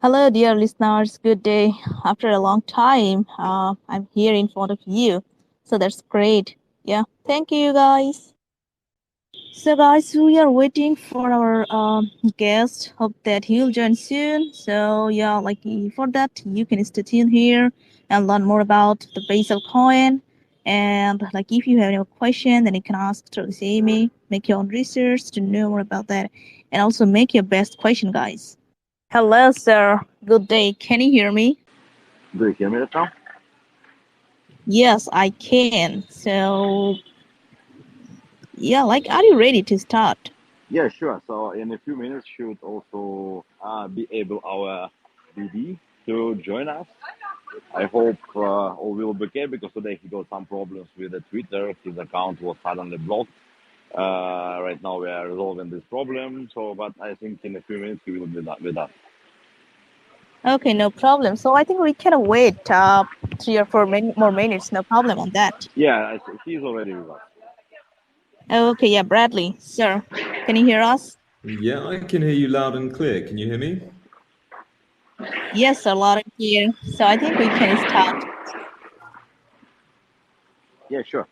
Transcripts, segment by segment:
Hello, dear listeners. Good day. After a long time, I'm here in front of you. So that's great. Yeah, thank you, guys. So, guys, we are waiting for our guest. Hope that he'll join soon. So, yeah, for that, you can stay tuned here and learn more about the BasaltCoin. And if you have any question, then you can ask through the email. Make your own research to know more about that, and also make your best question, guys. Hello, sir. Good day. Can you hear me? Do you hear me right now? Yes, I can. So, yeah, are you ready to start? Yeah, sure. So in a few minutes, should also be able our BD to join us. I hope all will be okay because today he got some problems with the Twitter. His account was suddenly blocked. Right now we are resolving this problem. So, but I think in a few minutes he will be with us. Okay, no problem. So I think we can wait 3 or 4 more minutes. No problem on that. Yeah, he's already with us. Okay, yeah, Bradley, sir, can you hear us? Yeah, I can hear you loud and clear. Can you hear me? Yes, sir, loud and clear. So I think we can start. Yeah, sure.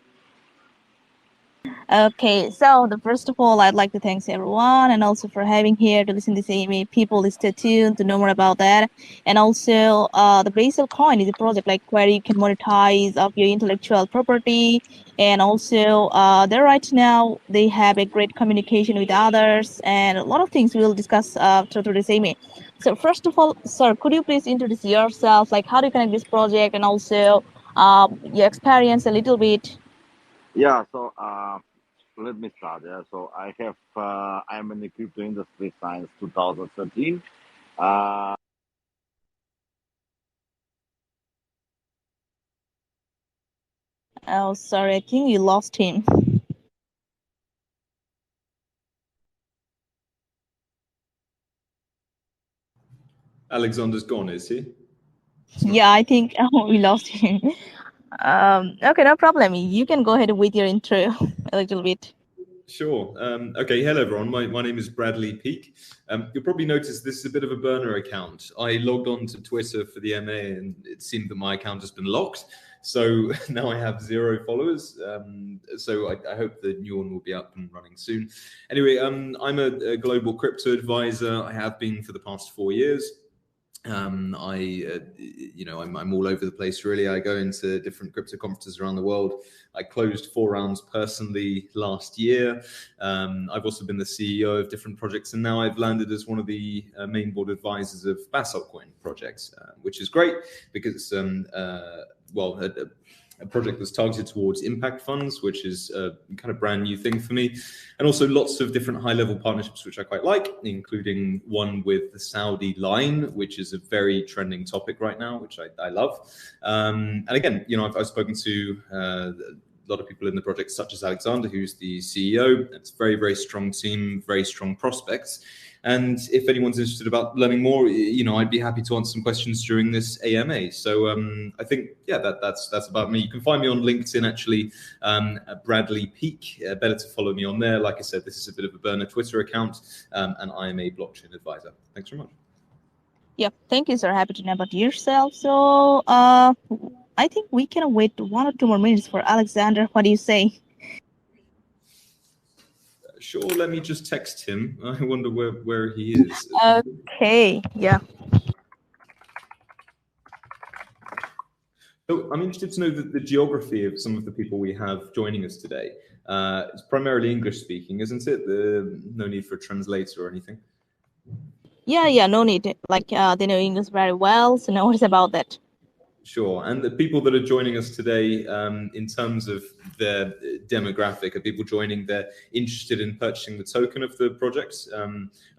Okay, so first of all, I'd like to thank everyone and also for having here to listen to this email. People stay tuned to know more about that. And also, the BasaltCoin is a project where you can monetize of your intellectual property. And also, there right now they have a great communication with others and a lot of things we'll discuss through this email. So first of all, sir, could you please introduce yourself? How do you connect this project and also your experience a little bit? Yeah, so let me start. Yeah, so I'm in the crypto industry since 2013. Uh, Oh, sorry, I think you lost him. Alexander's gone, is he? Yeah, I think we lost him. Okay, no problem. You can go ahead with your intro a little bit. Sure. Okay, hello everyone. My name is Bradley Peak. You'll probably notice this is a bit of a burner account. I logged on to Twitter for the MA and it seemed that my account has been locked. So now I have 0 followers. So I hope the new one will be up and running soon. Anyway, I'm a global crypto advisor. I have been for the past 4 years. I'm all over the place really. I go into different crypto conferences around the world. I closed 4 rounds personally last year. I've also been the CEO of different projects, and now I've landed as one of the main board advisors of BasaltCoin projects, which is great because a project that's targeted towards impact funds, which is a kind of brand new thing for me. And also lots of different high-level partnerships, which I quite like, including one with the Saudi line, which is a very trending topic right now, which I love. And again, I've spoken to a lot of people in the project, such as Alexander, who's the CEO. It's a very, very strong team, very strong prospects. And if anyone's interested about learning more, I'd be happy to answer some questions during this AMA. So I think, yeah, that's about me. You can find me on LinkedIn, actually, Bradley Peak. Better to follow me on there. Like I said, this is a bit of a burner Twitter account, and I am a blockchain advisor. Thanks very much. Yep, thank you, sir. Happy to know about yourself. So, I think we can wait 1 or 2 more minutes for Alexander. What do you say? Sure, let me just text him. I wonder where he is. Okay, yeah. So I'm interested to know the geography of some of the people we have joining us today. It's primarily English speaking, isn't it? No need for a translator or anything. Yeah, no need. They know English very well, so no worries about that. Sure. And the people that are joining us today, in terms of their demographic, are people joining, they're interested in purchasing the token of the project?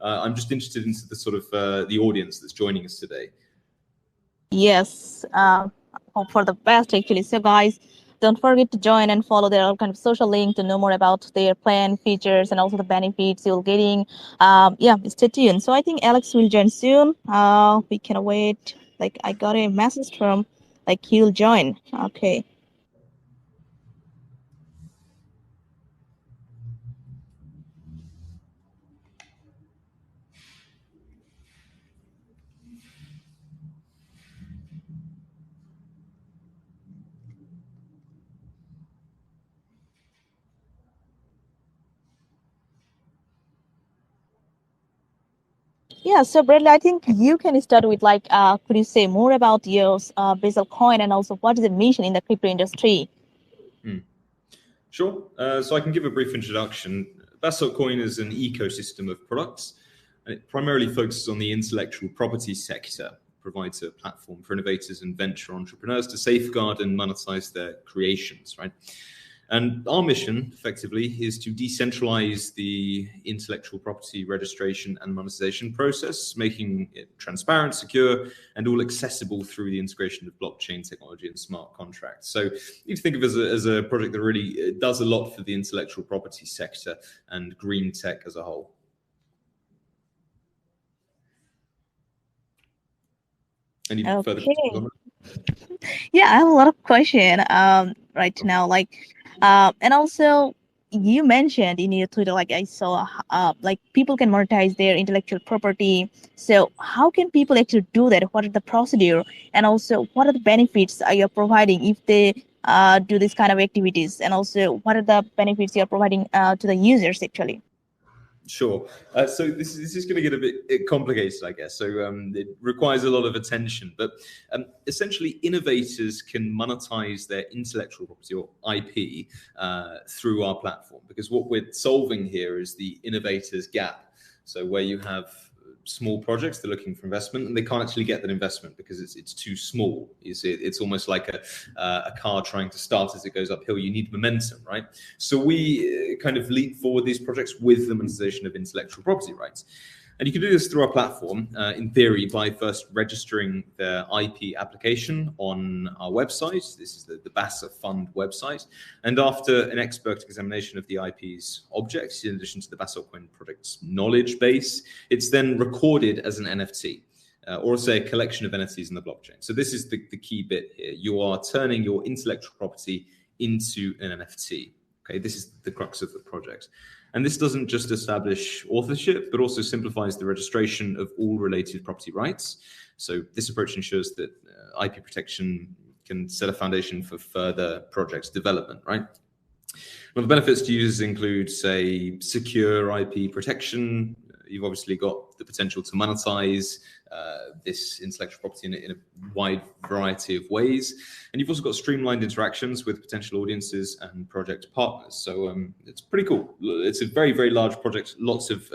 I'm just interested into the sort of the audience that's joining us today. Yes, hope for the best actually. So guys, don't forget to join and follow their kind of social link to know more about their plan, features, and also the benefits you're getting. Yeah, stay tuned. So I think Alex will join soon. We can wait. I got a message from he'll join. Okay. Yeah, so Bradley, I think you can start with like, could you say more about your BasaltCoin and also what is the mission in the crypto industry? Sure. So I can give a brief introduction. BasaltCoin is an ecosystem of products, and it primarily focuses on the intellectual property sector, provides a platform for innovators and venture entrepreneurs to safeguard and monetize their creations, right? And our mission, effectively, is to decentralize the intellectual property registration and monetization process, making it transparent, secure, and all accessible through the integration of blockchain technology and smart contracts. So you think of it as a project that really does a lot for the intellectual property sector and green tech as a whole. Any further questions on that? Yeah, I have a lot of questions right now. And also you mentioned in your Twitter, like I saw, like people can monetize their intellectual property. So how can people actually do that? What is the procedure? And also, what are the benefits you're providing if they do this kind of activities? And also, what are the benefits you're providing to the users actually? Sure. So this is going to get a bit complicated, I guess. So it requires a lot of attention. But essentially, innovators can monetize their intellectual property or IP through our platform, because what we're solving here is the innovator's gap. So where you have small projects, they're looking for investment and they can't actually get that investment because it's too small. You see, it's almost like a car trying to start as it goes uphill. You need momentum, right? So we kind of leap forward these projects with the monetization of intellectual property rights. And you can do this through our platform, in theory, by first registering their IP application on our website. This is the BASA fund website. And after an expert examination of the IP's objects, in addition to the BasaltCoin project's knowledge base, it's then recorded as an NFT. Or say a collection of NFTs in the blockchain. So this is the key bit here. You are turning your intellectual property into an NFT. Okay, this is the crux of the project. And this doesn't just establish authorship, but also simplifies the registration of all related property rights. So this approach ensures that IP protection can set a foundation for further projects development, right? Well, the benefits to users include, say, secure IP protection. You've obviously got the potential to monetize this intellectual property in a wide variety of ways. And you've also got streamlined interactions with potential audiences and project partners. So it's pretty cool. It's a very, very large project, lots of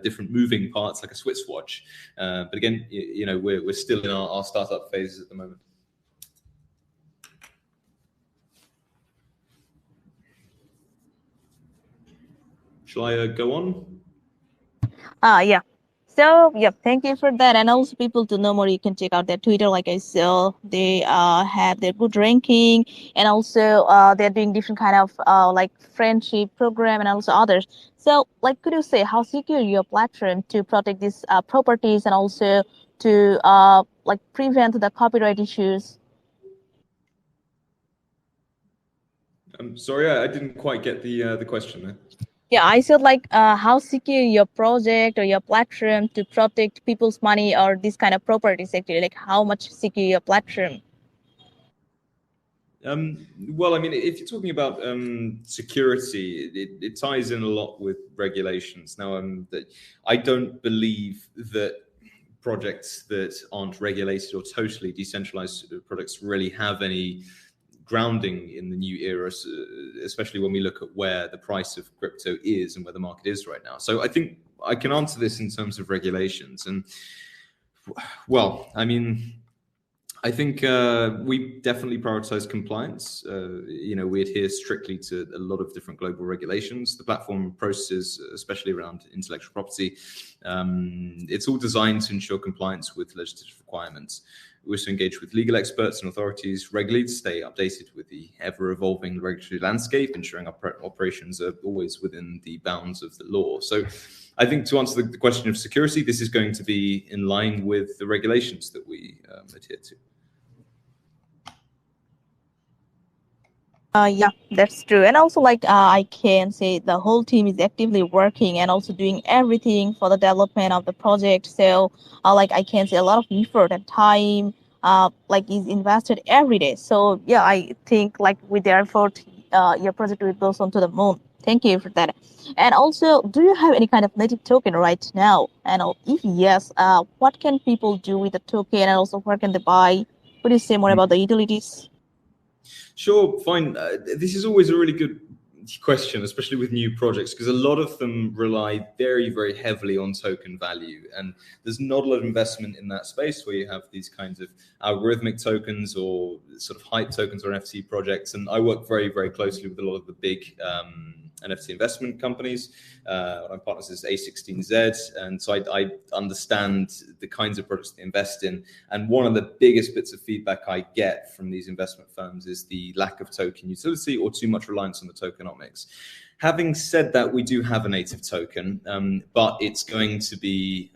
different moving parts, like a Swiss watch. But again, you know, we're still in our startup phases at the moment. Shall I go on? Yeah. So, yeah, thank you for that. And also, people to know more, you can check out their Twitter. Like I saw, they have their good ranking, and also they're doing different kind of like friendship program and also others. So, like, could you say how secure your platform to protect these properties and also to like prevent the copyright issues? I'm sorry, I didn't quite get the question there. Yeah, I said like how secure your project or your platform to protect people's money or this kind of properties actually, like how much secure your platform. Well, I mean, if you're talking about security, it ties in a lot with regulations. Now, I don't believe that projects that aren't regulated or totally decentralized products really have any grounding in the new era, especially when we look at where the price of crypto is and where the market is right now. So I think I can answer this in terms of regulations. And well, I mean, I think we definitely prioritize compliance. You know, we adhere strictly to a lot of different global regulations. The platform processes, especially around intellectual property, it's all designed to ensure compliance with legislative requirements. We also engage with legal experts and authorities regularly to stay updated with the ever-evolving regulatory landscape, ensuring our operations are always within the bounds of the law. So I think to answer the question of security, this is going to be in line with the regulations that we adhere to. Yeah, that's true. And also, like, I can say the whole team is actively working and also doing everything for the development of the project. So, like, I can say a lot of effort and time, like, is invested every day. So, yeah, I think, like, with their effort, your project will go on to the moon. Thank you for that. And also, do you have any kind of native token right now? And if yes, what can people do with the token, and also where can they buy? Could you say more about the utilities? Sure, fine. This is always a really good question, especially with new projects, because a lot of them rely very, very heavily on token value. And there's not a lot of investment in that space where you have these kinds of algorithmic tokens or sort of hype tokens or NFT projects. And I work very, very closely with a lot of the big NFT investment companies. My partners is A16Z, and so I understand the kinds of projects they invest in. And one of the biggest bits of feedback I get from these investment firms is the lack of token utility or too much reliance on the tokenomics. Having said that, we do have a native token, but it's going to be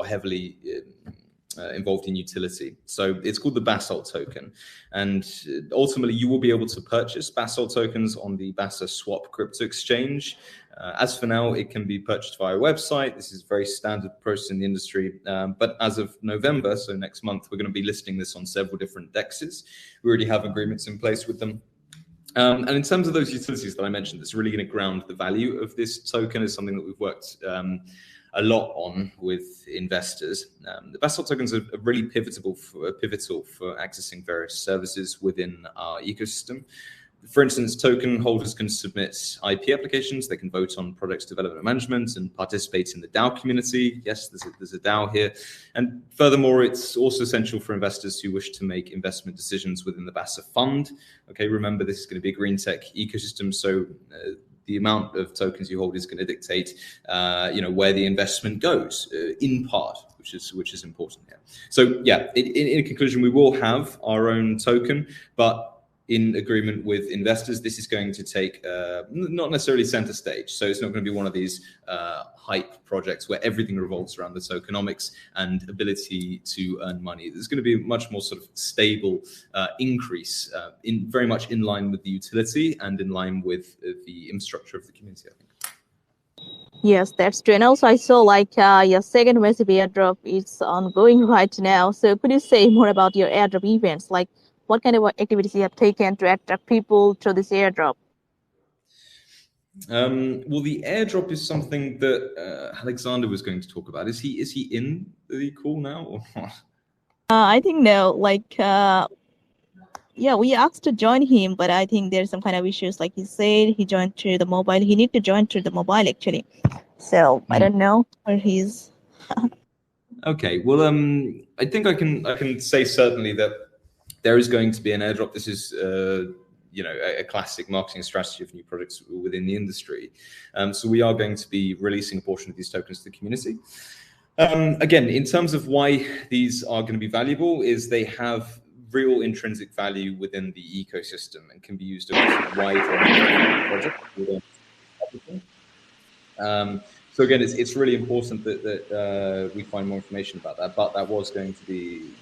heavily involved in utility. So it's called the Basalt token. And ultimately, you will be able to purchase Basalt tokens on the BASA swap crypto exchange. As for now, it can be purchased via a website. This is a very standard process in the industry. But as of November, so next month, we're going to be listing this on several different dexes. We already have agreements in place with them. And in terms of those utilities that I mentioned, that's really going to ground the value of this token is something that we've worked a lot on with investors. The Basalt tokens are really pivotal for accessing various services within our ecosystem. For instance, token holders can submit IP applications, they can vote on projects development management and participate in the DAO community. Yes, there's a DAO here. And furthermore, it's also essential for investors who wish to make investment decisions within the BASA fund. Okay, remember this is going to be a GreenTech ecosystem, so the amount of tokens you hold is going to dictate, where the investment goes, in part, which is important here. So yeah, in conclusion, we will have our own token, but in agreement with investors, this is going to take not necessarily center stage. So it's not going to be one of these hype projects where everything revolves around the tokenomics and ability to earn money. There's going to be a much more sort of stable increase, very much in line with the utility and in line with the infrastructure of the community, I think. Yes, that's true. And also, I saw your second massive airdrop is ongoing right now. So could you say more about your airdrop events? Like, what kind of activities you have taken to attract people through this airdrop? Well, the airdrop is something that Alexander was going to talk about. Is he in the call now or not? I think no. We asked to join him, but I think there's some kind of issues. Like he said, he joined through the mobile. He need to join through the mobile actually. So I don't know where he's. Okay. Well, I think I can say certainly that there is going to be an airdrop. This is a classic marketing strategy of new products within the industry. So we are going to be releasing a portion of these tokens to the community. Again, in terms of why these are going to be valuable, is they have real intrinsic value within the ecosystem and can be used across a wide range of projects. So again, it's really important that we find more information about that. But that was going to be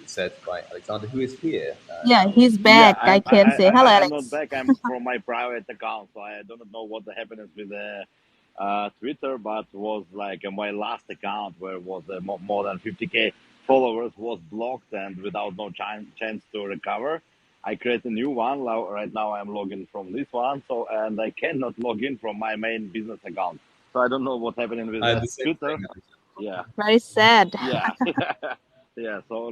said by Alexander, who is here. He's back. Yeah, I can say hello, Alex. I'm not back. I'm from my private account, so I don't know what happened with Twitter, but was like my last account where was more than 50K followers was blocked and without no chance to recover. I create a new one. Right now I'm logging from this one, and I cannot log in from my main business account. So I don't know what's happening with Twitter. Yeah. Very sad. Yeah. Yeah. So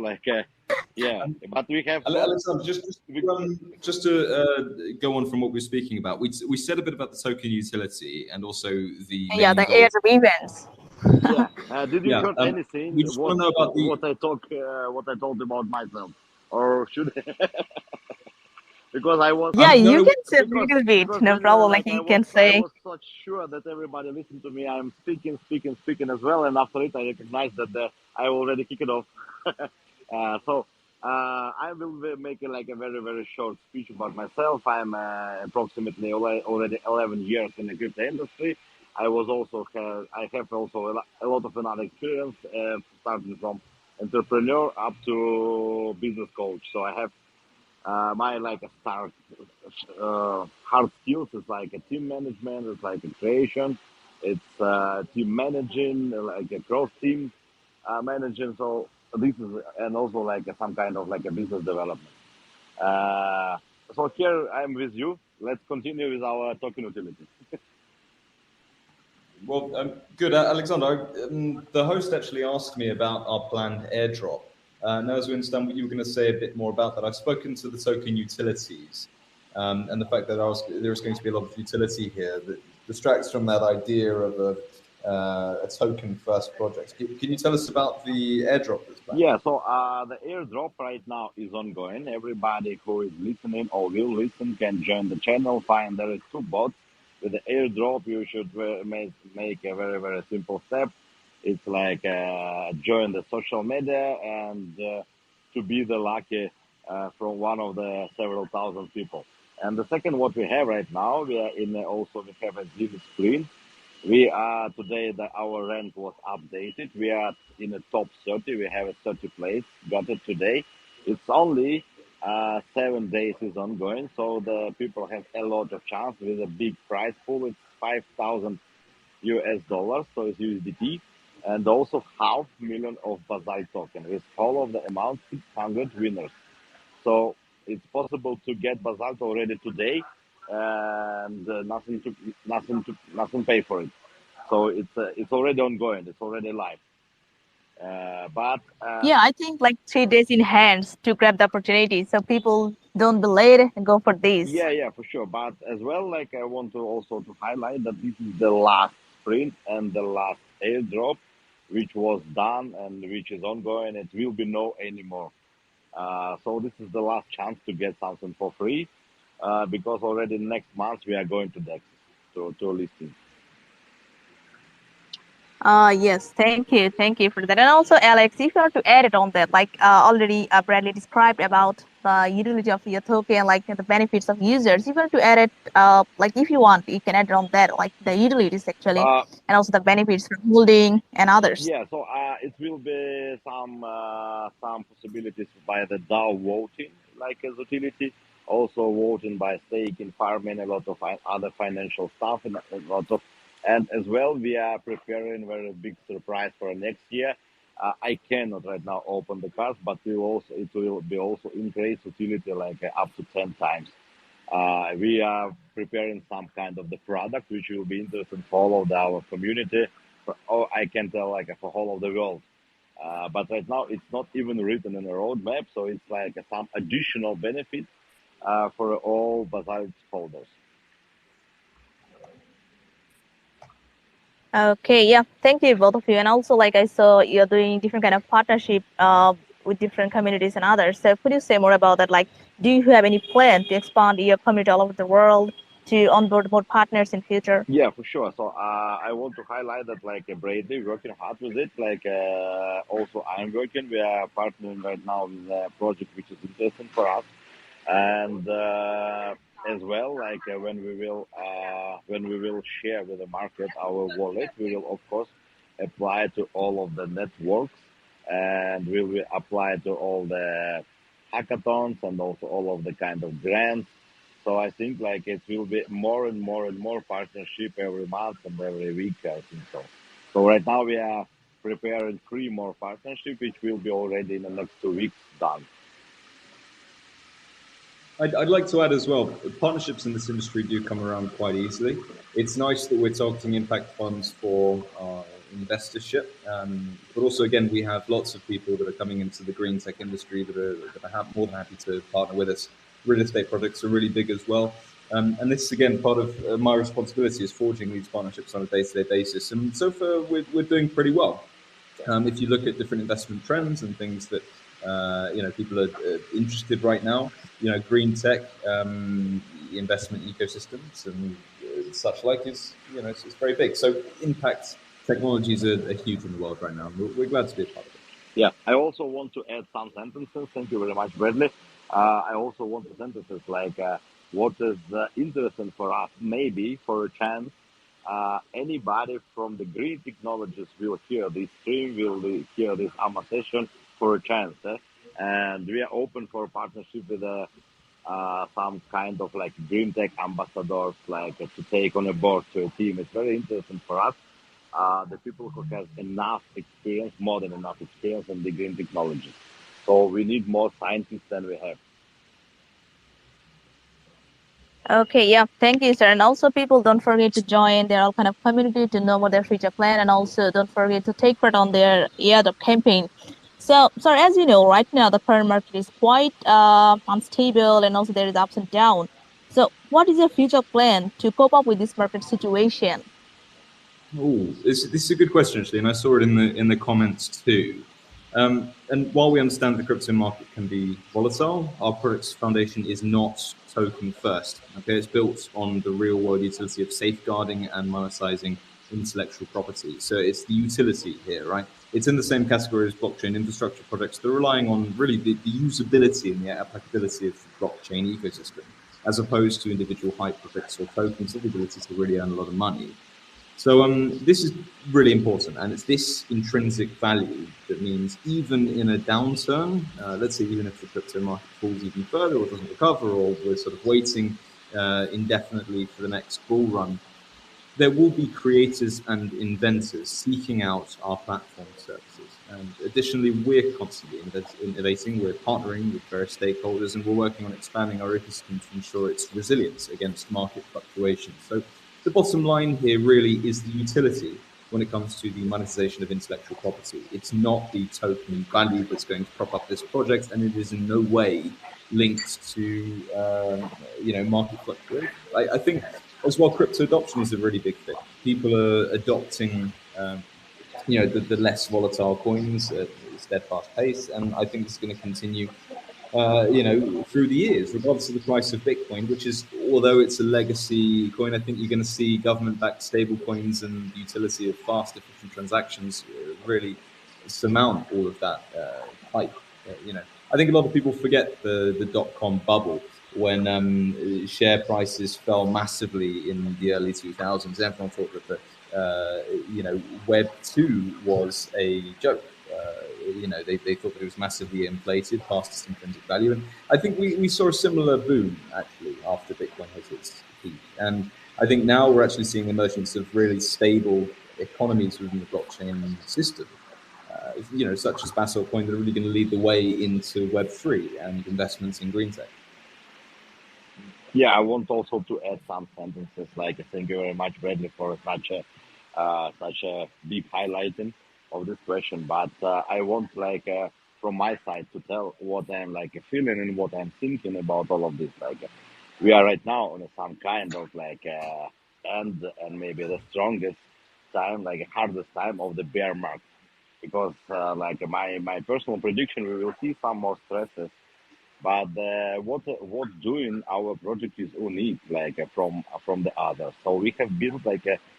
but we have. Alexander, just to go on from what we're speaking about, we said a bit about the token utility and also the airdrop events. Yeah. Did you hear anything? We just want to know about what I told about myself, or should? Because I was. Yeah, you can say a little bit. No problem. Like you can say. I was so sure that everybody listened to me. I'm speaking as well, and after it, I recognized that I already kicked it off. I will be making like a very, very short speech about myself. I'm approximately already 11 years in the crypto industry. I have also a lot of another experience, starting from entrepreneur up to business coach. So I have my hard skills is like a team management, it's like a creation, it's team managing, like a cross team managing. So this is, and also like some kind of like a business development. So here I'm with you. let's continue with our token utility. Well, good. Alexander, the host actually asked me about our planned airdrop. Now, as we understand, you were going to say a bit more about that. I've spoken to the token utilities, and the fact that there's going to be a lot of utility here that distracts from that idea of a token-first project. Can you tell us about the airdrop that's planned? Yeah, so the airdrop right now is ongoing. Everybody who is listening or will listen can join the channel. Find there is 2 bots. With the airdrop, you should make a very, very simple step. It's like join the social media and to be the lucky from one of the several thousand people. And the second, what we have right now, we are in also we have a zero screen. We are today that our rank was updated. We are in the top 30. We have a 30 place. Got it today. It's only 7 days is ongoing, so the people have a lot of chance with a big prize pool. It's 5,000 US dollars, so it's USDT, and also 500,000 of Basalt token. With all of the amount, 600 winners. So it's possible to get Basalt already today, and nothing pay for it. So it's already ongoing. It's already live. But Yeah, I think like 3 days in hands to grab the opportunity, so people don't be late and go for this. yeah, for sure. But as well, like I want to also to highlight that this is the last sprint and the last airdrop, which was done and which is ongoing. It will be no anymore. So this is the last chance to get something for free, because already next month we are going to DEX to listing. Yes, thank you for that. And also, Alex, if you want to add it on that, like already Bradley described about the utility of your token, like the benefits of users. If you want to add it, like if you want, you can add it on that, like the utilities actually, and also the benefits for holding and others. Yeah, so it will be some possibilities by the DAO voting, like as utility, also voting by staking, farming, a lot of other financial stuff, and a lot of, and as well we are preparing very big surprise for next year. I cannot right now open the cards, but it will be also increased utility like up to 10 times. We are preparing some kind of the product which will be interesting for all of our community. I can tell like for whole of the world. But right now it's not even written in a roadmap, so it's like some additional benefits for all Basalt holders. Okay, yeah, thank you both of you. And also, like I saw, you're doing different kind of partnership with different communities and others. So could you say more about that? Like, do you have any plan to expand your community all over the world to onboard more partners in future? Yeah, for sure. So I want to highlight that like Brady working hard with it. Like also I'm working. We are partnering right now with a project which is interesting for us, and as well like when we will share with the market our wallet, we will of course apply to all of the networks, and we will apply to all the hackathons and also all of the kind of grants. So I think like it will be more and more and more partnership every month and every week, I think so. So right now we are preparing 3 more partnership, which will be already in the next 2 weeks done. I'd like to add as well, partnerships in this industry do come around quite easily. It's nice that we're targeting impact funds for investorship, but also, again, we have lots of people that are coming into the green tech industry that are more than happy to partner with us. Real estate projects are really big as well. And this is, again, part of my responsibility is forging these partnerships on a day-to-day basis. And so far, we're doing pretty well. If you look at different investment trends and things that people are interested right now, GreenTech investment ecosystems and such like is it's very big. So impact technologies are huge in the world right now. We're glad to be a part of it. Yeah, I also want to add some sentences. Thank you very much, Bradley. I also want the sentences like what is interesting for us, maybe for a chance. Anybody from the green technologies will hear this stream, will hear this AMA session for a chance. And we are open for partnership with some kind of like GreenTech ambassadors, like to take on a board to a team. It's very interesting for us. The people who have enough experience, more than enough experience in the green technologies. So we need more scientists than we have. Okay, yeah, thank you, sir. And also, people, don't forget to join their all kind of community to know what their future plan, and also don't forget to take part on their the campaign. So, sir, as you know, right now the current market is quite unstable, and also there is ups and downs. So, what is your future plan to cope up with this market situation? Oh, this is a good question actually, and I saw it in the comments too. And while we understand the crypto market can be volatile, our product's foundation is not token first. Okay, it's built on the real world utility of safeguarding and monetizing intellectual property. So it's the utility here, right? It's in the same category as blockchain infrastructure projects. They're relying on really the usability and the applicability of the blockchain ecosystem, as opposed to individual hyperbits or tokens with the ability to really earn a lot of money. So this is really important, and it's this intrinsic value that means even in a downturn, let's say even if the crypto market falls even further or doesn't recover, or we're sort of waiting indefinitely for the next bull run, there will be creators and inventors seeking out our platform services. And additionally, we're constantly innovating, we're partnering with various stakeholders, and we're working on expanding our ecosystem to ensure its resilience against market fluctuations. So the bottom line here really is the utility when it comes to the monetization of intellectual property. It's not the token value that's going to prop up this project, and it is in no way linked to market fluctuation. I think as well, crypto adoption is a really big thing. People are adopting the less volatile coins at a steadfast pace, and I think it's going to continue through the years, regardless of the price of Bitcoin, which is, although it's a legacy coin, I think you're going to see government-backed stable coins and the utility of fast, efficient transactions really surmount all of that hype. I think a lot of people forget the dot-com bubble when share prices fell massively in the early 2000s. Everyone thought that Web 2 was a joke. They thought that it was massively inflated past its intrinsic value. And I think we saw a similar boom, actually, after Bitcoin hit its peak. And I think now we're actually seeing the emergence of really stable economies within the blockchain system, such as BasaltCoin, that are really going to lead the way into Web3 and investments in GreenTech. Yeah, I want also to add some sentences. Like, thank you very much, Bradley, for such a deep highlighting of this question. But I want, from my side, to tell what I'm feeling and what I'm thinking about all of this. We are right now on some kind of end, and maybe the strongest time, hardest time of the bear market, because my personal prediction, we will see some more stresses. But what doing our project is unique, from the others. So we have built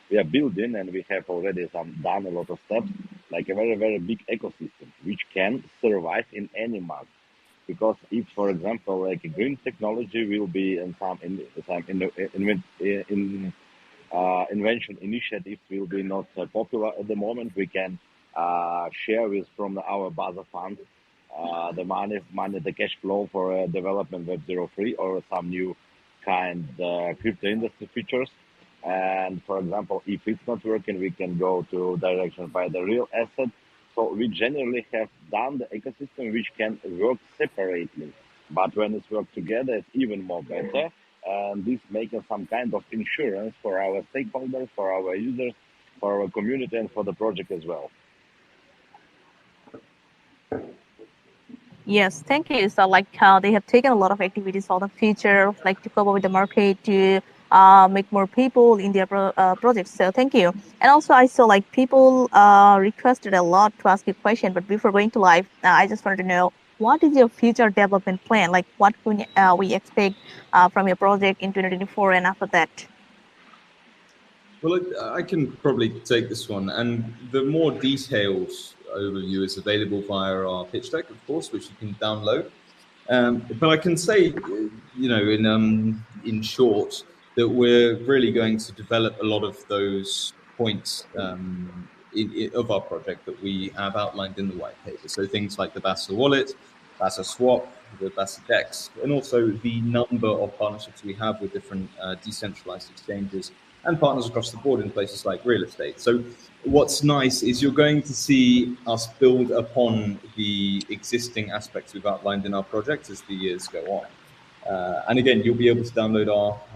we are building, and we have already done a lot of steps, a very, very big ecosystem which can survive in any market. Because if, for example, green technology will be in some invention initiatives will be not popular at the moment, we can share with from our BASA fund the money, the cash flow for development Web03 or some new kind crypto industry features. And for example, if it's not working, we can go to direction by the real asset. So we generally have done the ecosystem which can work separately, but when it's worked together, it's even more better. And this makes some kind of insurance for our stakeholders, for our users, for our community, and for the project as well. Yes, thank you. So, they have taken a lot of activities for the future, to cope with the market, to make more people in their projects. So, thank you. And also, I saw people requested a lot to ask you a question, but before going to live, I just wanted to know, what is your future development plan? What can we expect from your project in 2024 and after that? Well, I can probably take this one, and the more detailed overview is available via our pitch deck, of course, which you can download. But I can say, in short, that we're really going to develop a lot of those points of our project that we have outlined in the white paper. So things like the BASA wallet, BASA swap, the BASA DEX, and also the number of partnerships we have with different decentralized exchanges and partners across the board in places like real estate. So what's nice is you're going to see us build upon the existing aspects we've outlined in our project as the years go on. And again, you'll be able to download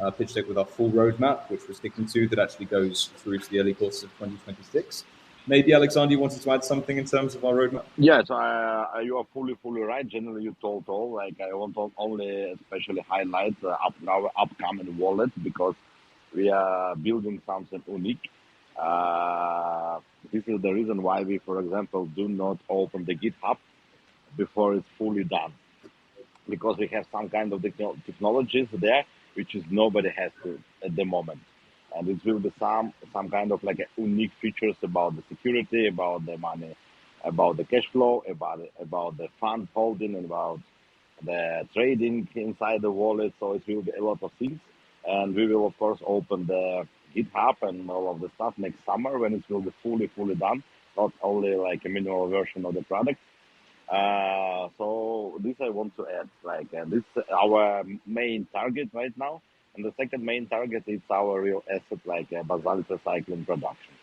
our pitch deck with our full roadmap, which we're sticking to, that actually goes through to the early course of 2026. Maybe, Alexander, you wanted to add something in terms of our roadmap? Yes, you are fully right. Generally, you told all. Like I want to only especially highlight our upcoming wallet because we are building something unique. This is the reason why we, for example, do not open the GitHub before it's fully done, because we have some kind of technologies there which is nobody has to at the moment, and it will be some kind of like a unique features about the security, about the money, about the cash flow, about the fund holding, about the trading inside the wallet. So it will be a lot of things, and we will of course open the GitHub and all of the stuff next summer when it will be fully done, not only like a minimal version of the product. So this I want to add, like this is our main target right now, and the second main target is our real asset, like basalt recycling production,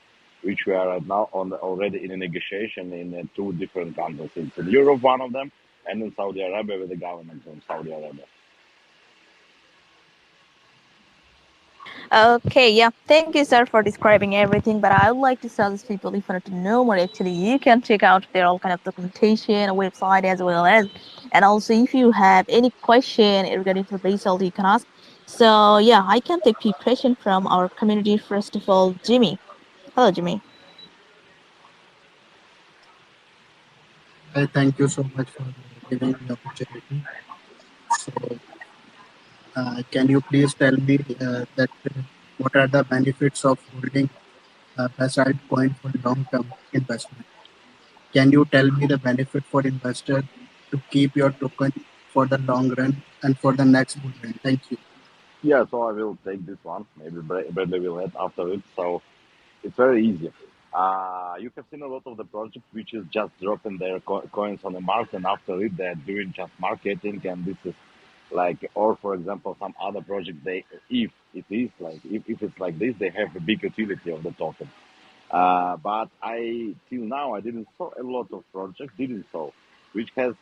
which we are right now already in a negotiation in two different countries. It's in Europe, one of them, and in Saudi Arabia with the government of Saudi Arabia. Okay, yeah. Thank you, sir, for describing everything. But I would like to tell these people, if you want to know more, actually, you can check out their all kind of documentation, a website as well as, and also if you have any question regarding to Basalt, you can ask. So yeah, I can take few questions from our community. First of all, Jimmy. Hello, Jimmy. Thank you so much for giving the opportunity. So, can you please tell me that what are the benefits of holding BasaltCoin for long-term investment? Can you tell me the benefit for investor to keep your token for the long run and for the next bull run? Thank you. Yeah, so I will take this one. Maybe Bradley will add after it. So it's very easy. You have seen a lot of the projects which is just dropping their coins on the market, and after it they're doing just marketing, and this is like, or for example, some other project, they, if it is like, if it's like this, they have a big utility of the token. But till now, I didn't saw a lot of projects, which has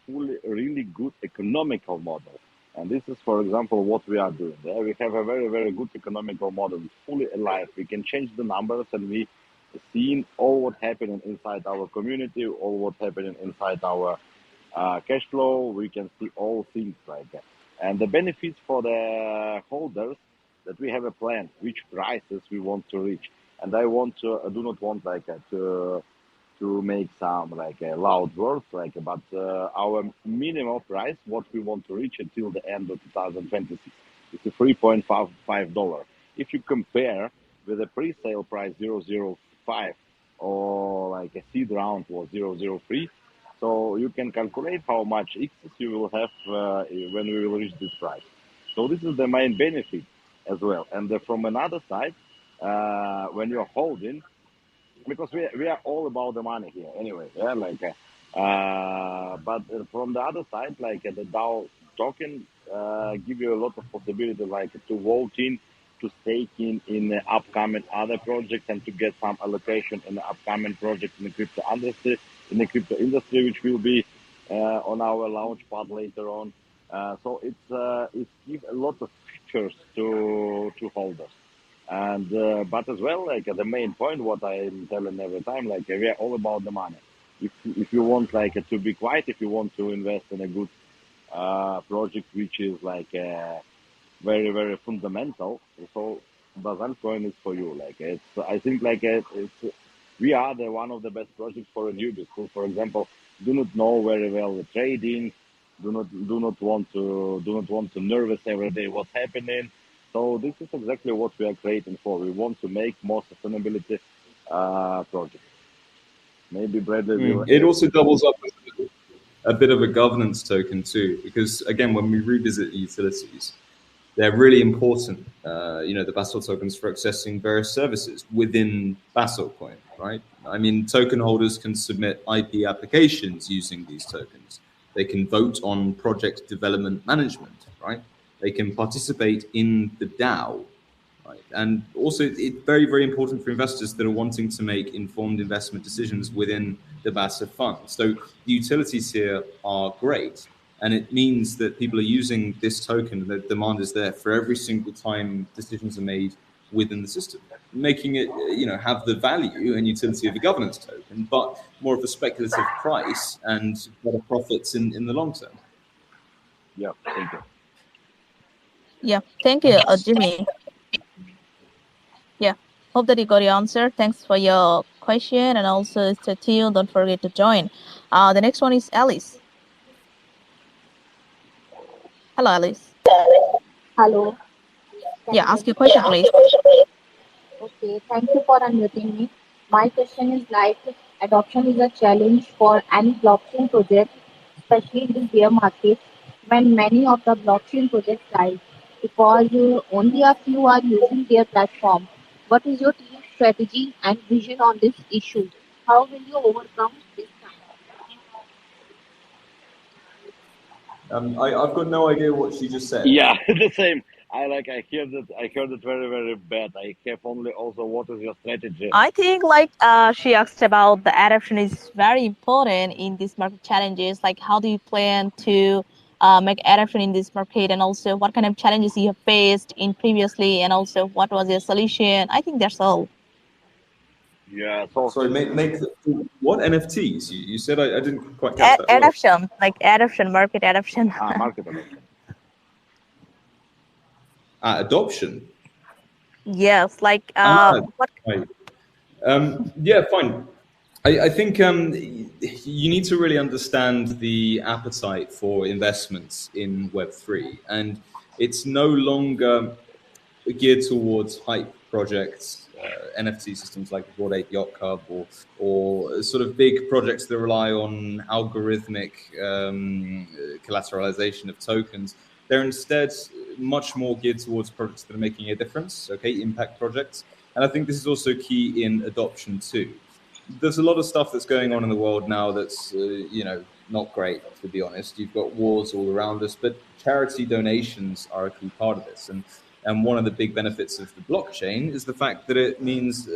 fully really good economical model. And this is, for example, what we are doing there. We have a very good economical model. It's fully alive. We can change the numbers, and we seen all what happening inside our community, all what happening inside our cash flow. We can see all things like that. And the benefits for the holders, that we have a plan, which prices we want to reach. And I do not want like to make some like loud words, like, but our minimal price, what we want to reach until the end of 2026, is a $3.55. If you compare with the pre-sale price 0.05, or like a seed round was 0.03, so you can calculate how much X's you will have when we will reach this price. So this is the main benefit as well. And from another side, when you're holding, because we are all about the money here anyway, yeah, like, but from the other side, like the DAO token give you a lot of possibility, like to vote in, to stake in upcoming other projects, and to get some allocation in the upcoming projects in the crypto industry, which will be on our launch pad later on. So it gives a lot of features to holders. And but as well, like the main point, what I'm telling every time, like we are all about the money. If you want like to be quiet, if you want to invest in a good project which is like very fundamental, so BasaltCoin is for you. Like I think like we are one of the best projects for a newbie. So for example, do not know very well the trading, do not want to nervous every day what's happening. So this is exactly what we are creating for. We want to make more sustainability projects. Maybe Bradley will... It also doubles up as a bit of a governance token too, because again, when we revisit the utilities, they're really important. The Basalt tokens for accessing various services within BasaltCoin, right? I mean, token holders can submit IP applications using these tokens. They can vote on project development management, right? They can participate in the DAO, right? And also, it's very important for investors that are wanting to make informed investment decisions within the BASA fund. So the utilities here are great. And it means that people are using this token, the demand is there for every single time decisions are made within the system, making it, have the value and utility of a governance token, but more of a speculative price and better profits in the long term. Yeah, thank you. Yeah, thank you, Jimmy. Yeah, hope that you got your answer. Thanks for your question, and also stay tuned. Don't forget to join. The next one is Alice. Hello, Alice. Hello. Can Yeah, you hear ask me? your question, please. Okay, thank you for unmuting me. My question is like adoption is a challenge for any blockchain project, especially in this bear market when many of the blockchain projects die because only a few are using their platform. What is your team strategy and vision on this issue? How will you overcome this time? I've got no idea what she just said. Yeah, the same. I heard it very, very bad. I have only also what is your strategy? I think she asked about the adoption is very important in these market challenges. Like, how do you plan to make adoption in this market, and also what kind of challenges you have faced in previously, and also what was your solution? I think that's all. Yeah, so Sorry, make what NFTs? You said I didn't quite catch that word. Adoption, like adoption, market adoption. market adoption. Adoption. Yes, like what? Right. Yeah, fine. I think you need to really understand the appetite for investments in Web3, and it's no longer geared towards hype projects, NFT systems like the Bored Ape Yacht Club, or sort of big projects that rely on algorithmic collateralization of tokens. They're instead much more geared towards projects that are making a difference, impact projects. And I think this is also key in adoption too. There's a lot of stuff that's going on in the world now that's, not great, to be honest. You've got wars all around us, but charity donations are a key part of this. And one of the big benefits of the blockchain is the fact that it means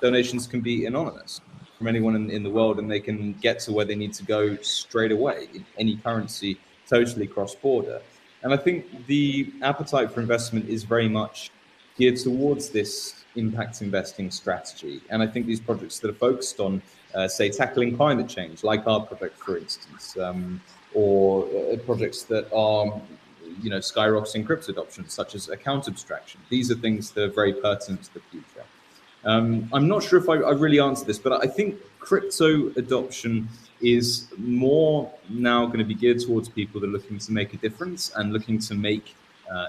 donations can be anonymous from anyone in the world, and they can get to where they need to go straight away in any currency, totally cross-border. And I think the appetite for investment is very much geared towards this impact investing strategy. And I think these projects that are focused on, say, tackling climate change, like our project, for instance, or projects that are, skyrocketing crypto adoption, such as account abstraction. These are things that are very pertinent to the future. I'm not sure if I really answered this, but I think crypto adoption is more now going to be geared towards people that are looking to make a difference and looking to make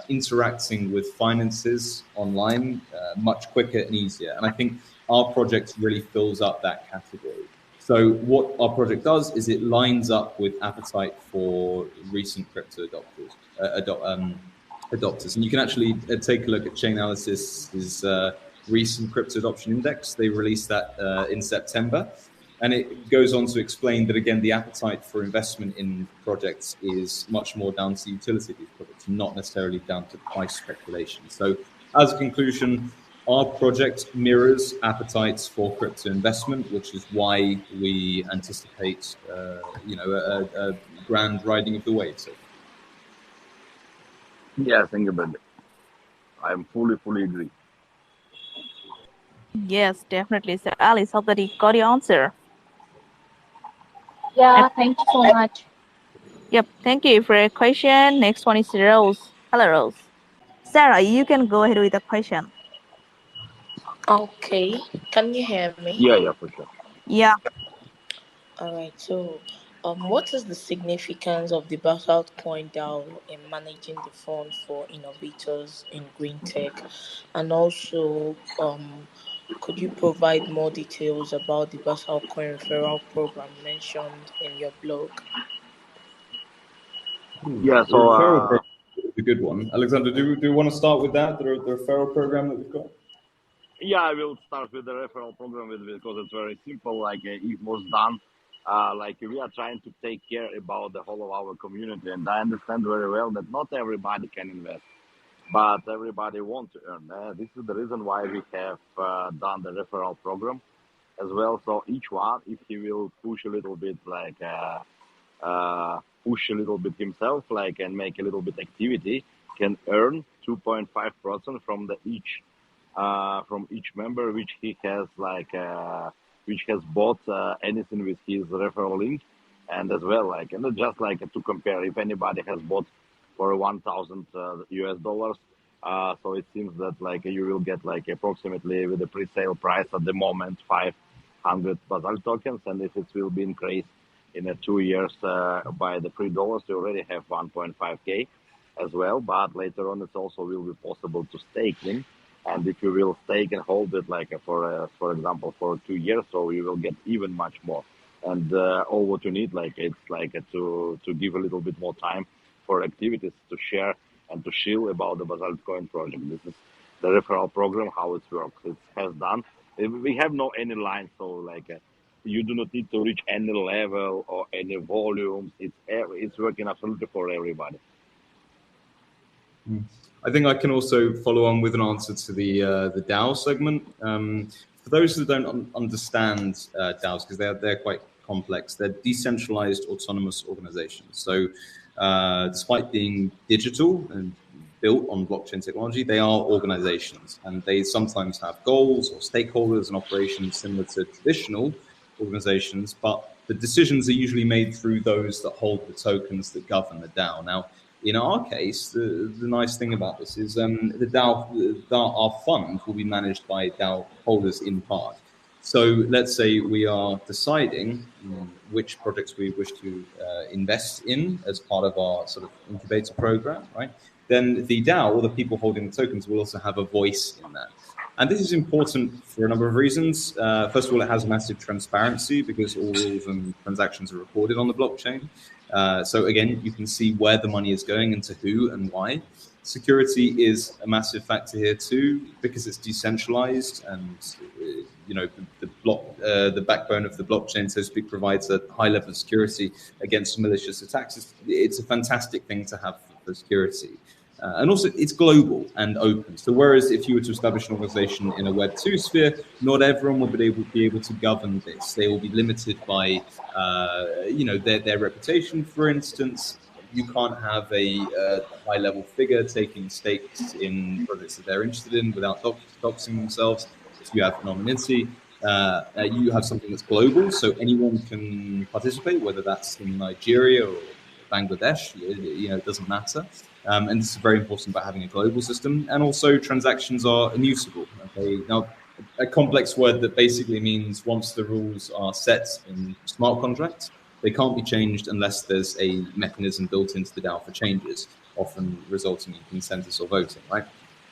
interacting with finances online much quicker and easier. And I think our project really fills up that category. So what our project does is it lines up with appetite for recent crypto adopters. And you can actually take a look at Chainalysis' recent crypto adoption index. They released that in September. And it goes on to explain that, again, the appetite for investment in projects is much more down to the utility of these projects, not necessarily down to price speculation. So as a conclusion, our project mirrors appetites for crypto investment, which is why we anticipate, a grand riding of the wave. So. Yeah, thank you, Bendy. I'm fully agree. Yes, definitely. So, Alice, hope that you got your answer. Yeah, thank you so much. Yep, thank you for your question. Next one is Rose. Hello, Rose. Sarah, you can go ahead with the question. Okay, can you hear me? Yeah, for sure. Yeah. All right. So, what is the significance of the BasaltCoin DAO in managing the fund for innovators in GreenTech, and also, could you provide more details about the BasaltCoin referral program mentioned in your blog? Yeah, so the referral program is a good one. Alexander, do you want to start with that, the referral program that we've got? Yeah, I will start with the referral program because it's very simple. It was done. We are trying to take care about the whole of our community, and I understand very well that not everybody can invest, but everybody wants to earn. This is the reason why we have done the referral program as well. So each one, if he will push a little bit, push a little bit himself, like, and make a little bit activity, can earn 2.5% from the each from each member which he has which has bought anything with his referral link, and as well like, and just like to compare, if anybody has bought for 1,000 US dollars, so it seems that like you will get like approximately with the pre-sale price at the moment 500 Basalt tokens, and if it will be increased in 2 years by the $3, you already have 1.5k as well. But later on, it also will be possible to stake them, and if you will stake and hold it like for example for 2 years, so you will get even much more. And all what you need, like it's like to give a little bit more time for activities to share and to shill about the BasaltCoin project. This is the referral program, how it works. It has done. We have no any line, so like you do not need to reach any level or any volumes. It's working absolutely for everybody. I think I can also follow on with an answer to the DAO segment. For those who don't understand DAOs, because they're quite complex, they're decentralized autonomous organizations. So despite being digital and built on blockchain technology, they are organizations, and they sometimes have goals or stakeholders and operations similar to traditional organizations, but the decisions are usually made through those that hold the tokens that govern the DAO. Now, in our case, the nice thing about this is the DAO, our fund will be managed by DAO holders in part. So let's say we are deciding which projects we wish to invest in as part of our sort of incubator program, right? Then the DAO, or the people holding the tokens, will also have a voice in that. And this is important for a number of reasons. First of all, it has massive transparency because all rules and transactions are recorded on the blockchain. So again, you can see where the money is going and to who and why. Security is a massive factor here too, because it's decentralized, and the backbone of the blockchain, so to speak, provides a high level of security against malicious attacks. It's a fantastic thing to have for security. And also, it's global and open. So whereas if you were to establish an organization in a Web2 sphere, not everyone will be able to govern this. They will be limited by, their reputation, for instance. You can't have a high-level figure taking stakes in projects that they're interested in without doxing themselves. If you have anonymity, you have something that's global, so anyone can participate, whether that's in Nigeria or Bangladesh, it doesn't matter. And this is very important about having a global system. And also transactions are immutable. Okay, now a complex word that basically means once the rules are set in smart contracts, they can't be changed unless there's a mechanism built into the DAO for changes, often resulting in consensus or voting, right?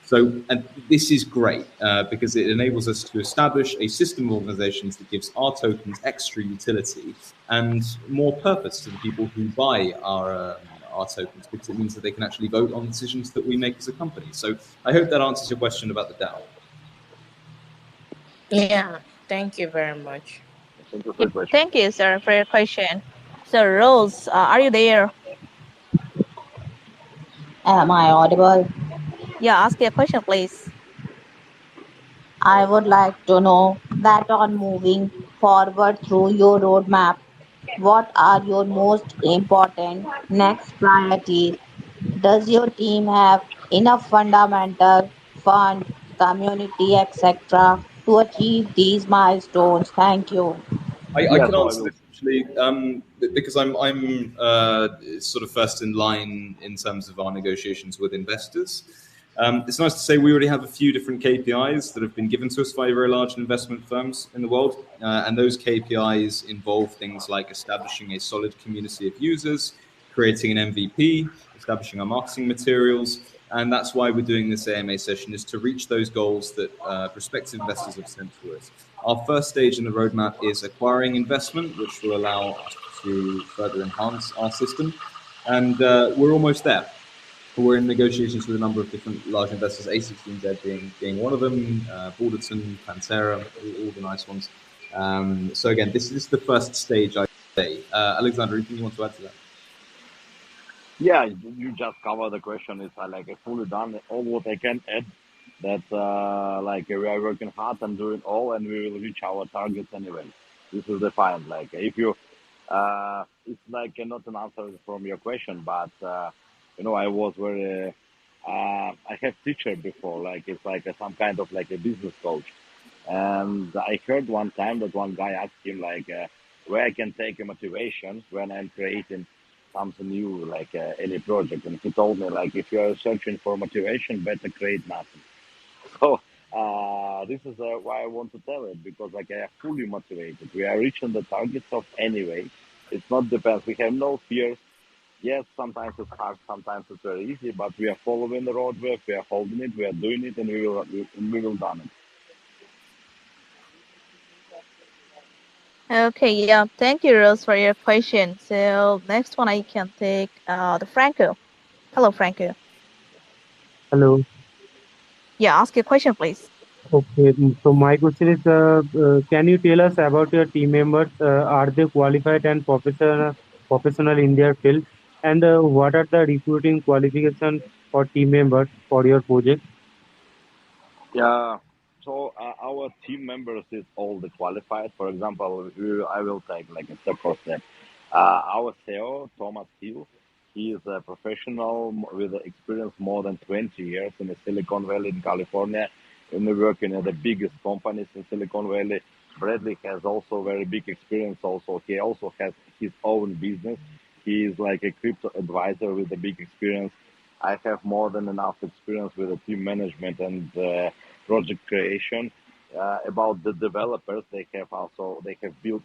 So, and this is great because it enables us to establish a system of organizations that gives our tokens extra utility and more purpose to the people who buy our tokens, because it means that they can actually vote on decisions that we make as a company. So I hope that answers your question about the DAO. Yeah, thank you very much. Thank you, sir, for your question. So, Rose, are you there? Am I audible? Yeah, ask your question, please. I would like to know that on moving forward through your roadmap, what are your most important next priorities? Does your team have enough fundamental, fund, community, etc. to achieve these milestones? Thank you. I can answer this actually because I'm sort of first in line in terms of our negotiations with investors. It's nice to say we already have a few different KPIs that have been given to us by very large investment firms in the world. And those KPIs involve things like establishing a solid community of users, creating an MVP, establishing our marketing materials. And that's why we're doing this AMA session, is to reach those goals that prospective investors have sent to us. Our first stage in the roadmap is acquiring investment, which will allow us to further enhance our system. And we're almost there. We're in negotiations with a number of different large investors, A16Z being one of them, Balderton, Pantera, all the nice ones. So again, this is the first stage, I'd say. Alexander, anything you want to add to that? Yeah, you just covered the question. It's like fully done. All what I can add, that we are working hard and doing all, and we will reach our targets anyway. This is defined. Like if you It's like not an answer from your question, but I was very. I have teacher before, like it's like some kind of like a business coach, and I heard one time that one guy asked him like where I can take a motivation when I'm creating something new, like any project, and he told me like if you are searching for motivation, better create nothing. So this is why I want to tell it, because like I am fully motivated. We are reaching the targets of anyway. It's not depends. We have no fears. Yes, sometimes it's hard, sometimes it's very easy, but we are following the roadmap. We are holding it. We are doing it, and we will done it. Okay, yeah. Thank you, Rose, for your question. So next one I can take the Franco. Hello, Franco. Hello. Yeah, ask your question, please. Okay. So my question is, can you tell us about your team members? Are they qualified and professional in their field? And what are the recruiting qualifications for team members for your project? Yeah. So our team members is all the qualified. For example, I will take like a step for step. Our CEO Thomas Hill, he is a professional with experience more than 20 years in the Silicon Valley in California, and working at the biggest companies in Silicon Valley. Bradley has also very big experience. Also, he also has his own business. He is like a crypto advisor with a big experience. I have more than enough experience with the team management and project creation. About the developers, they have built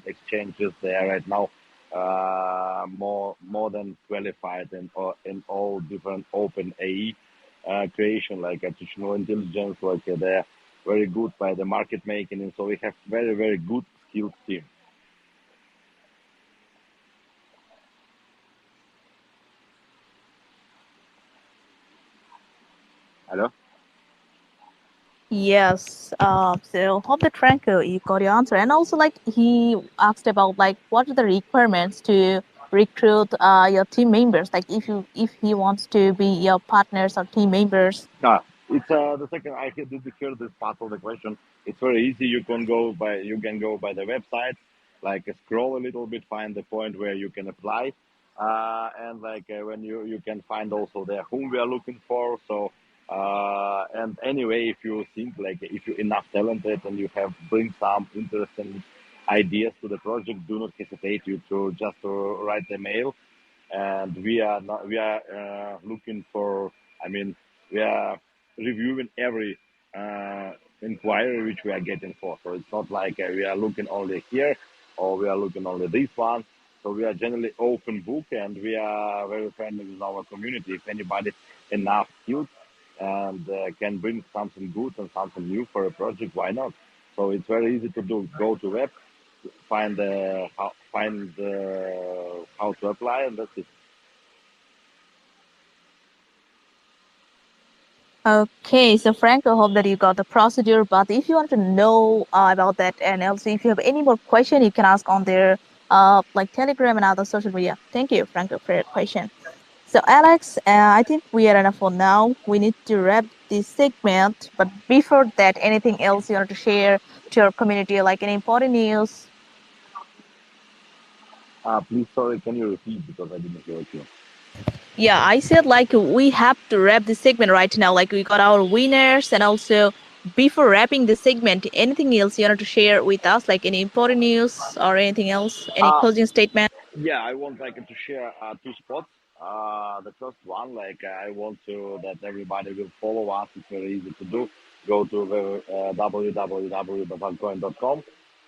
exchanges. They are right now more than qualified in all different open AI creation, like artificial intelligence. Like they're very good by the market making, and so we have very good skilled team. Hello. Yes. So hope that Franco, you got your answer. And also, like he asked about like what are the requirements to recruit your team members? Like if he wants to be your partners or team members. It's the second I did hear this part of the question. It's very easy. You can go by the website, like scroll a little bit, find the point where you can apply, and like when you can find also there whom we are looking for. So and anyway, if you think like if you're enough talented and you have bring some interesting ideas to the project, do not hesitate you to just write a mail, and we are looking for. I mean, we are reviewing every uh, inquiry which we are getting for. So it's not like we are looking only here or we are looking only this one. So we are generally open book, and we are very friendly with our community. If anybody enough skilled and can bring something good and something new for a project, why not? So it's very easy to do. Go to web, find how to apply, and that's it. Okay, so Franco, hope that you got the procedure. But if you want to know about that, and also if you have any more question, you can ask on their like Telegram and other social media. Thank you, Franco, for your question. So Alex, I think we are enough for now. We need to wrap this segment. But before that, anything else you want to share to your community, like any important news? Please, sorry, can you repeat because I didn't hear you. Yeah, I said like we have to wrap this segment right now. Like we got our winners, and also before wrapping the segment, anything else you want to share with us, like any important news or anything else, any Uh, closing statement? yeah, I want like to share two spots. The first one, like I want to that everybody will follow us. It's very easy to do. Go to the www.basaltcoin.com,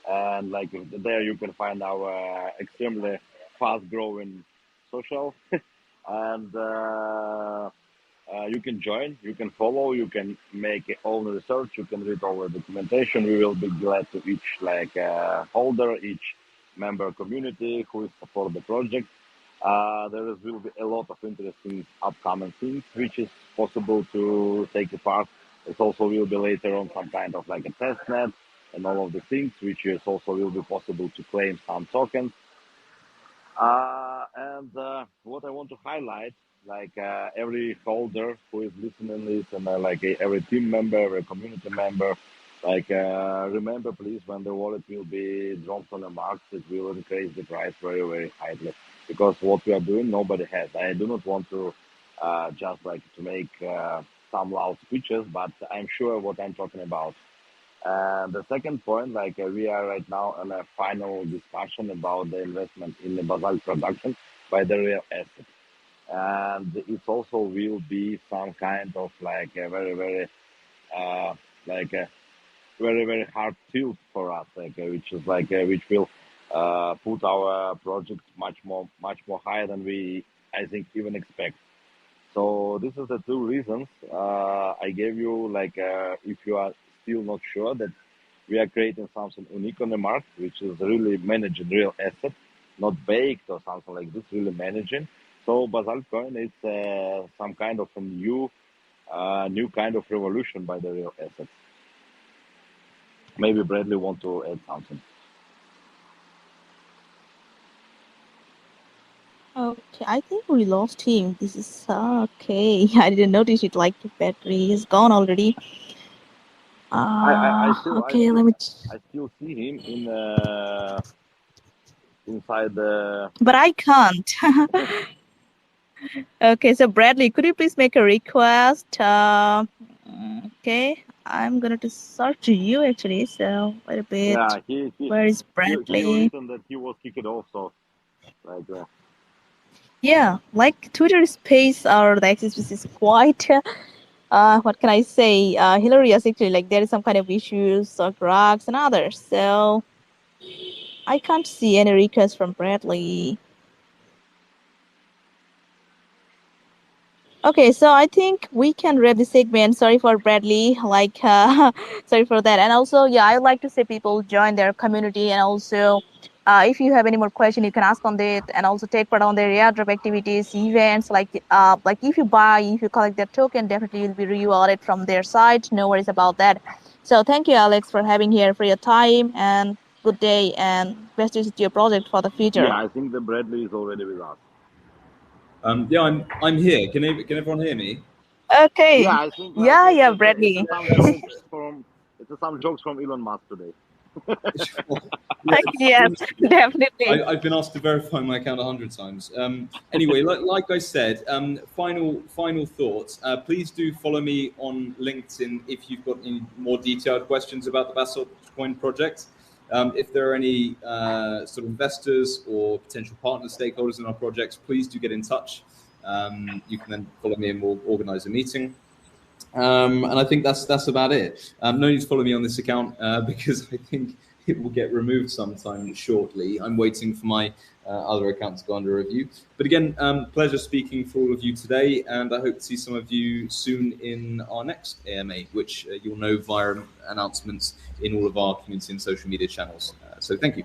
and like there you can find our extremely fast growing social, and you can join, you can follow, you can make your own research, you can read all the documentation. We will be glad to each like holder, each member community who is support the project. Will be a lot of interesting upcoming things which is possible to take a part. It also will be later on some kind of like a test net and all of the things which is also will be possible to claim some tokens. And what I want to highlight, like every holder who is listening this, and like every team member, every community member, Like, remember, please, when the wallet will be dropped on the market, it will increase the price very, very highly. Because what we are doing, nobody has. I do not want to just like to make some loud speeches, but I'm sure what I'm talking about. And the second point, like we are right now on a final discussion about the investment in the basalt production by the real asset. And it also will be some kind of like a very, very, like a very, very hard field for us, like which is like which will put our project much more higher than we, I think, even expect. So this is the two reasons I gave you. Like, if you are still not sure that we are creating something unique on the market, which is really managing real asset, not baked or something like this, really managing. So BasaltCoin is some kind of a new kind of revolution by the real assets. Maybe Bradley want to add something. Okay, I think we lost him. This is okay. I didn't notice it. Like the battery is gone already. I Okay, let me. still see him in inside the. But I can't. Okay, so Bradley, could you please make a request? Okay, I'm gonna to search you actually. So wait a bit. Yeah, Where is he Bradley? written that he was kicked off. So like Yeah, like Twitter space or the access is quite. What can I say? Hilarious actually. Like there is some kind of issues or drugs and others. So I can't see any request from Bradley. Okay, so I think we can wrap the segment. Sorry for Bradley, like sorry for that. And also, yeah, I would like to say people join their community, and also, if you have any more question, you can ask on it, and also take part on their airdrop activities, events. Like if you collect their token, definitely you'll be rewarded from their side. No worries about that. So thank you, Alex, for having here for your time, and good day, and best wishes to your project for the future. yeah, I think the Bradley is already with us. Yeah, I'm here. Can everyone hear me? Okay. Yeah, I think like Yeah, Bradley. it's some jokes from Elon Musk today. Yeah, Yes, definitely. I've been asked to verify my account 100 times. Anyway, like I said, final thoughts. Please do follow me on LinkedIn if you've got any more detailed questions about the BasaltCoin project. If there are any sort of investors or potential partner stakeholders in our projects, please do get in touch. You can then follow me and we'll organize a meeting. And I think that's about it. No need to follow me on this account because I think it will get removed sometime shortly. I'm waiting for my other account to go under review. But again, pleasure speaking for all of you today, and I hope to see some of you soon in our next AMA, which you'll know via announcements in all of our community and social media channels. So thank you.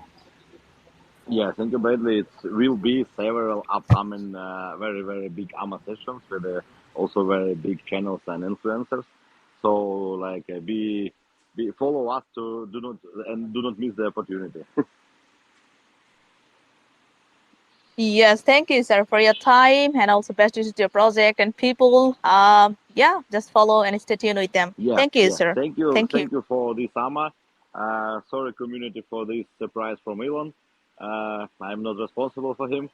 Yeah, thank you, Bradley. It will be several upcoming very, very big AMA sessions with also very big channels and influencers. So like be follow us to do not miss the opportunity. Yes, thank you, sir, for your time, and also best wishes to your project and people. Yeah, just follow and stay tuned with them. Yeah, Thank you, yeah. sir. Thank you. Thank you. Thank you for this AMA. Sorry, community, for this surprise from Elon. I'm not responsible for him.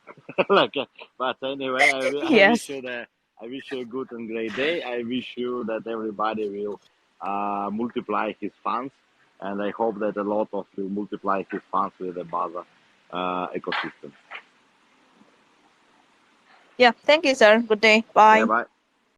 like, but anyway, Yes. I wish you a good and great day. I wish you that everybody will multiply his funds, and I hope that a lot of you multiply his funds with the BASA ecosystem. Yeah, thank you, sir. Good day. Bye. Yeah, bye.